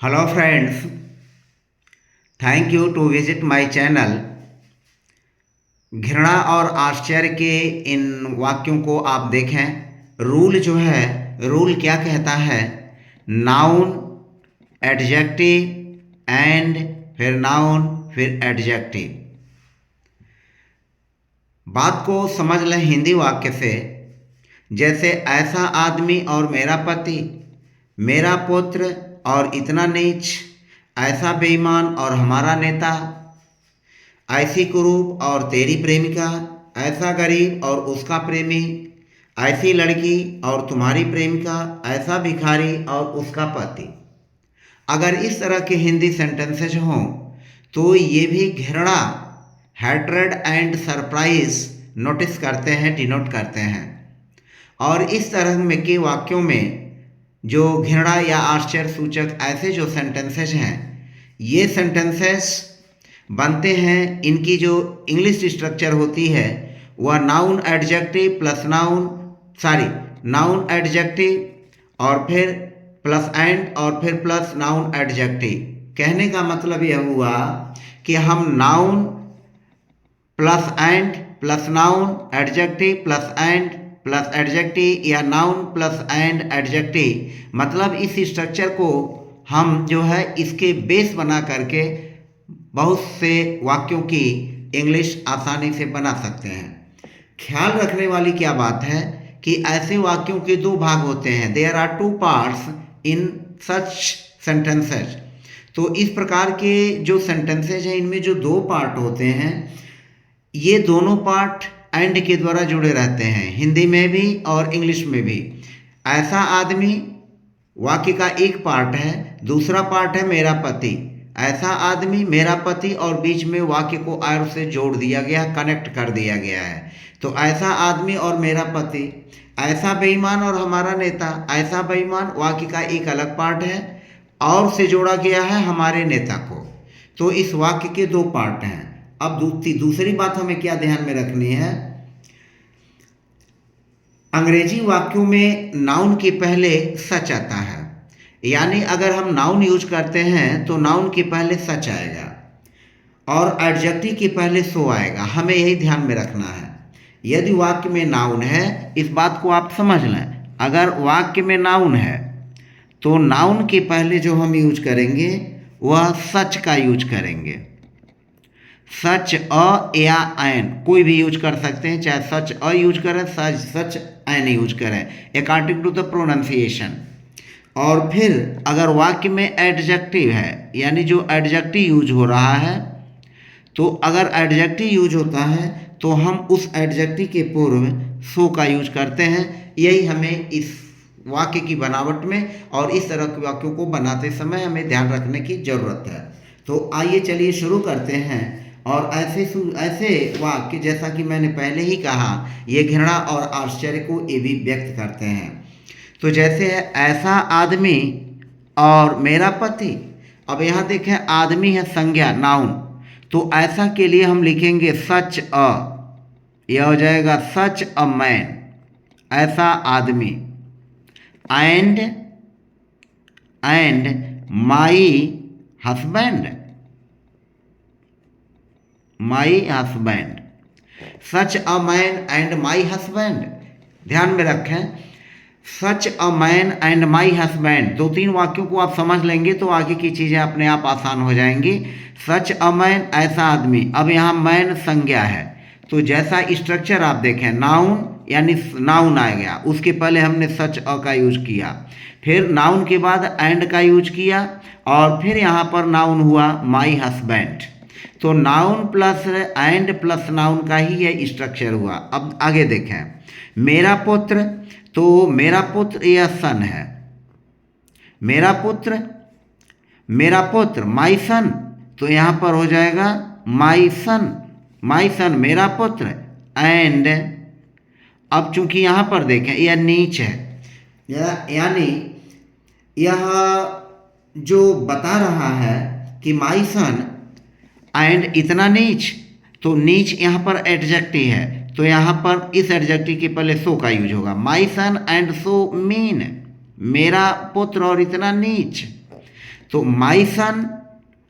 Hello friends, thank you to visit my channel। घृणा और आश्चर्य के इन वाक्यों को आप देखें। रूल जो है, रूल क्या कहता है? नाउन, एडजेक्टिव एंड फिर नाउन फिर एडजेक्टिव। बात को समझ लें हिंदी वाक्य से। जैसे ऐसा आदमी और मेरा पति, मेरा पुत्र और इतना नीच, ऐसा बेईमान और हमारा नेता, ऐसी कुरूप और तेरी प्रेमिका, ऐसा गरीब और उसका प्रेमी, ऐसी लड़की और तुम्हारी प्रेमिका, ऐसा भिखारी और उसका पति। अगर इस तरह के हिंदी सेंटेंसेज हों तो ये भी घृणा, हैट्रेड एंड सरप्राइज नोटिस करते हैं, डिनोट करते हैं। और इस तरह में के वाक्यों में जो घृणा या आश्चर्य सूचक ऐसे जो सेंटेंसेज हैं, ये सेंटेंसेस बनते हैं, इनकी जो इंग्लिश स्ट्रक्चर होती है वह noun adjective plus noun adjective और फिर प्लस एंड और फिर प्लस नाउन एडजेक्टिव। कहने का मतलब यह हुआ कि हम noun plus and plus noun adjective plus and plus adjective या नाउन प्लस एंड एडजेक्टिव, मतलब इस स्ट्रक्चर को हम जो है इसके बेस बना करके बहुत से वाक्यों की इंग्लिश आसानी से बना सकते हैं। ख्याल रखने वाली क्या बात है कि ऐसे वाक्यों के दो भाग होते हैं। There are two parts in such sentences. तो इस प्रकार के जो सेंटेंसेज हैं इनमें जो दो पार्ट होते हैं, ये दोनों पार्ट एंड के द्वारा जुड़े रहते हैं, हिंदी में भी और इंग्लिश में भी। ऐसा आदमी वाक्य का एक पार्ट है, दूसरा पार्ट है मेरा पति। ऐसा आदमी मेरा पति और बीच में वाक्य को आर से जोड़ दिया गया, कनेक्ट कर दिया गया है। तो ऐसा आदमी और मेरा पति, ऐसा बेईमान और हमारा नेता। ऐसा बेईमान वाक्य का एक अलग पार्ट है और से जोड़ा गया है हमारे नेता को। तो इस वाक्य के दो पार्ट हैं। अब दूसरी बात हमें क्या ध्यान में रखनी है, अंग्रेजी वाक्यों में नाउन के पहले सच आता है। यानी अगर हम नाउन यूज करते हैं तो नाउन के पहले सच आएगा और एडजेक्टिव के पहले सो आएगा। हमें यही ध्यान में रखना है। यदि वाक्य में नाउन है, इस बात को आप समझ लें, अगर वाक्य में नाउन है तो नाउन के पहले जो हम यूज करेंगे वह सच का यूज करेंगे। सच अ या एन कोई भी यूज कर सकते हैं, चाहे सच अ यूज करें, सच एन यूज करें, अकॉर्डिंग टू द प्रोनाउंसिएशन। और फिर अगर वाक्य में एडजेक्टिव है, यानी जो एडजेक्टिव यूज हो रहा है, तो अगर एडजेक्टिव यूज होता है तो हम उस एडजेक्टिव के पूर्व सो का यूज करते हैं। यही हमें इस वाक्य की बनावट में और इस तरह के वाक्यों को बनाते समय हमें ध्यान रखने की जरूरत है। तो आइए चलिए शुरू करते हैं। और ऐसे वाक्य, जैसा कि मैंने पहले ही कहा, ये घृणा और आश्चर्य को ये भी व्यक्त करते हैं। तो जैसे है ऐसा आदमी और मेरा पति। अब यहाँ देखें, आदमी है संज्ञा, नाउन, तो ऐसा के लिए हम लिखेंगे सच अ, यह हो जाएगा सच अ मैन, ऐसा आदमी। And my husband, such a man and my husband. ध्यान में रखें, such a man and my husband, दो तीन वाक्यों को आप समझ लेंगे तो आगे की चीज़ें अपने आप आसान हो जाएंगी। सच अ मैन, ऐसा आदमी। अब यहाँ मैन संज्ञा है, तो जैसा स्ट्रक्चर आप देखें, नाउन यानी नाउन आ गया, उसके पहले हमने सच अ का यूज किया, फिर नाउन के बाद एंड का यूज किया, और फिर यहाँ पर नाउन हुआ माई हस्बैंड। तो noun plus and plus noun का ही यह स्ट्रक्चर हुआ। अब आगे देखें, मेरा पुत्र, तो मेरा पुत्र यह सन है, मेरा पुत्र माई सन, तो यहाँ पर हो जाएगा माई सन मेरा पुत्र। एंड अब चूंकि यहाँ पर देखें यह नीच है, यानी यह जो बता रहा है कि माई सन एंड इतना नीच, तो नीच यहाँ पर एडजेक्टिव है, तो यहाँ पर इस एडजेक्टिव के पहले सो का यूज होगा। माई सन एंड सो मीन, मेरा पुत्र और इतना नीच। तो माई सन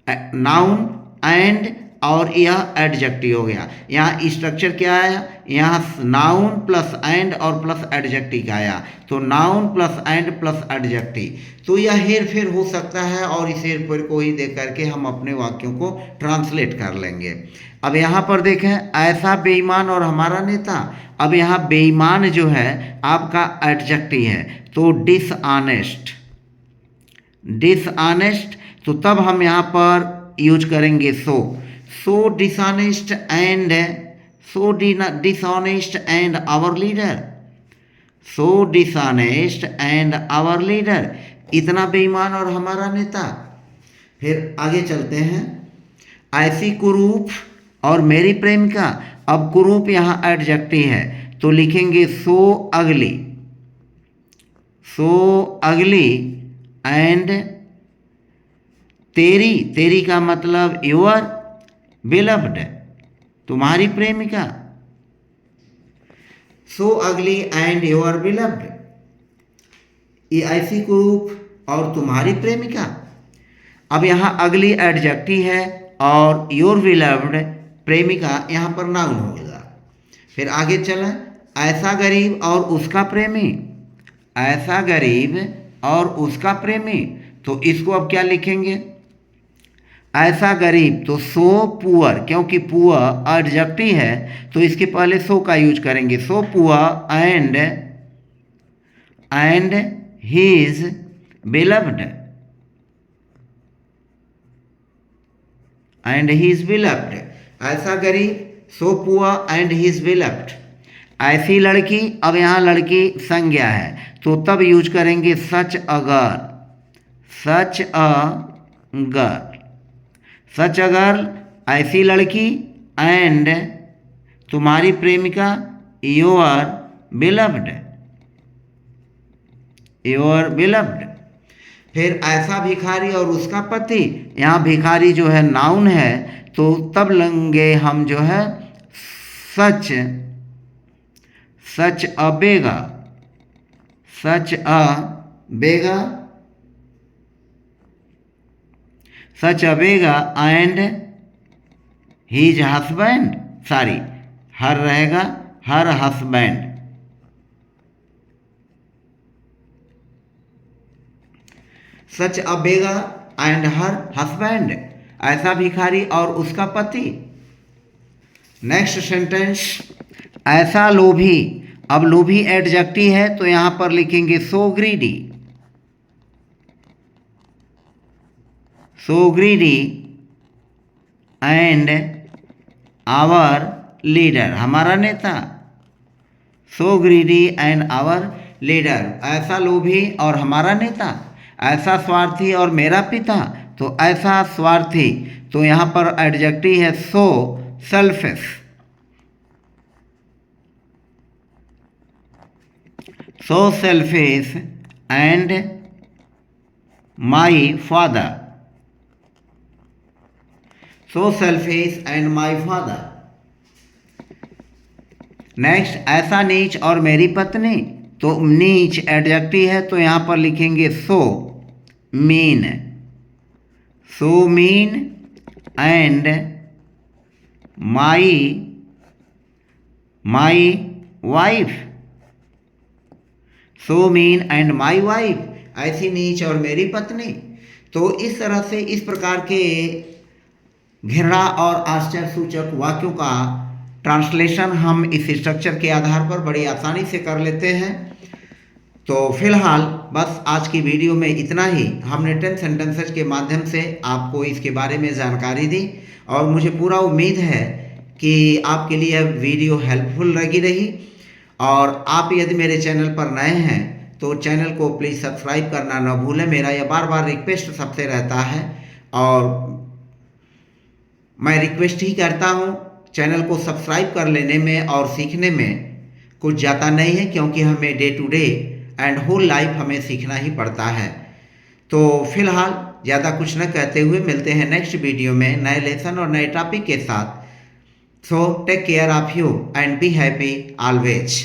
नाउन एंड और यह एडजेक्टिव हो गया। यहाँ स्ट्रक्चर क्या आया, यहाँ नाउन प्लस एंड और प्लस एडजेक्टिव आया, तो noun plus and plus adjective. तो यह हेर फेर हो सकता है और इस हेर फेर को ही देख करके हम अपने वाक्यों को ट्रांसलेट कर लेंगे। अब यहाँ पर देखें, ऐसा बेईमान और हमारा नेता। अब यहाँ बेईमान जो है आपका एडजेक्टिव है, तो डिसऑनेस्ट, डिसऑनेस्ट, तो तब हम यहाँ पर यूज करेंगे so dishonest and so dishonest and our leader, so dishonest and our leader, इतना बेईमान और हमारा नेता। फिर आगे चलते हैं, ऐसी कुरूप और मेरी प्रेमिका। अब कुरूप यहाँ एडजेक्टिव है, तो लिखेंगे so ugly, so ugly and तेरी, तेरी का मतलब योर बिलव्ड, तुम्हारी प्रेमिका, सो अगली एंड योर बिलव्ड, ये ऐसी कुरूप और तुम्हारी प्रेमिका। अब यहाँ अगली एडजेक्टिव है और योर बिलव्ड प्रेमिका यहाँ पर नाउन होगा। फिर आगे चलें, ऐसा गरीब और उसका प्रेमी, ऐसा गरीब और उसका प्रेमी, तो इसको अब क्या लिखेंगे, ऐसा गरीब, तो सो पुअर, क्योंकि पुअर एडजेक्टिव है तो इसके पहले सो का यूज करेंगे, so poor and his beloved, and his beloved, ऐसा गरीब, so poor and his beloved. ऐसी लड़की, अब यहाँ लड़की संज्ञा है तो तब यूज करेंगे such a girl, such a girl, such a girl, ऐसी लड़की, एंड तुम्हारी प्रेमिका, योर बिलव्ड, योर बिलव्ड। फिर ऐसा भिखारी और उसका पति, यहाँ भिखारी जो है नाउन है तो तब लेंगे हम जो है such, such a beggar, such a beggar, such a beggar and his husband, sorry her रहेगा, her husband, such a beggar and her husband, ऐसा भिखारी और उसका पति। नेक्स्ट सेंटेंस, ऐसा लोभी। अब लोभी एडजेक्टिव है तो यहाँ पर लिखेंगे so greedy, so greedy and our leader, हमारा नेता, so greedy and our leader, ऐसा लोभी और हमारा नेता। ऐसा स्वार्थी और मेरा पिता, तो ऐसा स्वार्थी, तो यहाँ पर एडजेक्टिव है so selfish, so selfish and my father, so selfish and my father. Next, ऐसा नीच और मेरी पत्नी, तो नीच एडजेक्टिव है तो यहाँ पर लिखेंगे so mean, so mean and my wife, so mean and my wife, ऐसी नीच और मेरी पत्नी। तो इस तरह से इस प्रकार के घृणा और आश्चर्य सूचक वाक्यों का ट्रांसलेशन हम इस स्ट्रक्चर के आधार पर बड़ी आसानी से कर लेते हैं। तो फिलहाल बस आज की वीडियो में इतना ही। हमने 10 सेंटेंसेस के माध्यम से आपको इसके बारे में जानकारी दी और मुझे पूरा उम्मीद है कि आपके लिए यह वीडियो हेल्पफुल लगी रही। और आप यदि मेरे चैनल पर नए हैं तो चैनल को प्लीज़ सब्सक्राइब करना न भूलें। मेरा यह बार बार रिक्वेस्ट सबसे रहता है और मैं रिक्वेस्ट ही करता हूँ, चैनल को सब्सक्राइब कर लेने में और सीखने में कुछ जाता नहीं है, क्योंकि हमें day to day and whole life हमें सीखना ही पड़ता है। तो फिलहाल ज़्यादा कुछ न कहते हुए मिलते हैं नेक्स्ट वीडियो में नए लेसन और नए टॉपिक के साथ। So take care of you and be happy always.